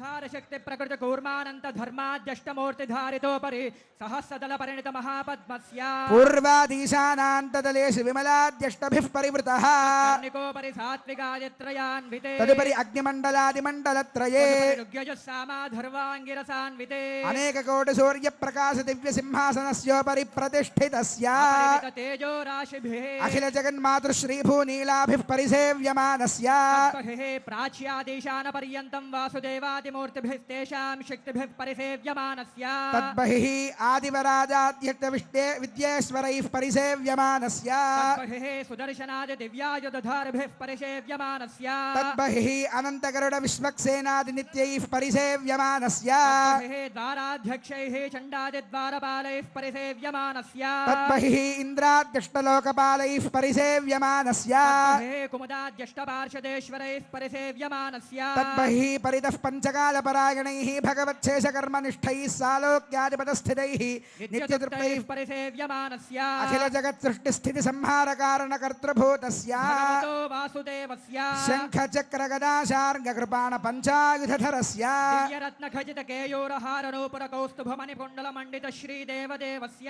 आधार शक्ति प्रकृति कूर्मानंत धर्माद्यष्टमूर्तिधारितोपरि सहस्रदल परिणत महापद्मस्य पूर्वाधीशानान्तदलेषु विमलाद्यष्टभिः परिवृतः कर्णिकोपरि सात्विकायत्रयान्विते तदुपरि अग्निमण्डलादिमण्डलत्रये ऋग्यजुस्सामाधर्वाङ्गिरसान्विते अनेककोटिसूर्यप्रकाश दिव्यसिंहासनस्योपरि प्रतिष्ठितस्य तेजो राशिभिः अखिल जगन्मातृश्रीभूनीलाभिः परिसेव्यमानस्य प्राच्यादेशान पर्यन्तं वासुदेवादिमूर्तिभिस्तेषां शक्तिभिः परिसेव्यमानस्य तद्बहिः आदिवराजाद्यष्टविद्येश्वरैः परिसेव्यमानस्य तद्बहिः सुदर्शनादि दिव्यायुधधारभिः परिसेव्यमानस्य तद्बहिः अनन्तगरुडविश्वक्सेनादिनित्यैः परिसेव्यमानस्य तद्बहिः द्वाराध्यक्षैः चण्डादिद्वारपालैः परिसेव्यमानस्य तद्बहिः इन्द्राद्यष्टलोकपालैः परिसेव्यमानस्य तद्बहिः कुमुदाद्यष्टपार्षदेश्वरैः परिसेव्यमानस्य तद्बहिः परितः पञ्चकालपरायणैः भगवच्छेषकर्मनिष्ठैः सालोक्यादिपदस्थितैः नित्यतृप्तैः परिसेव्यमानस्य अखिल जगत्सृष्टिस्थितिसंहारकारणकर्तृभूतस्य भगवतो वासुदेवस्य शङ्खचक्रगदाशार्ङ्गकृपाणपञ्चायुधधरस्य दिव्यरत्नखचित केयूरहारनूपुरकौस्तुभमणिकुण्डलमण्डित श्रीदेवदेवस्य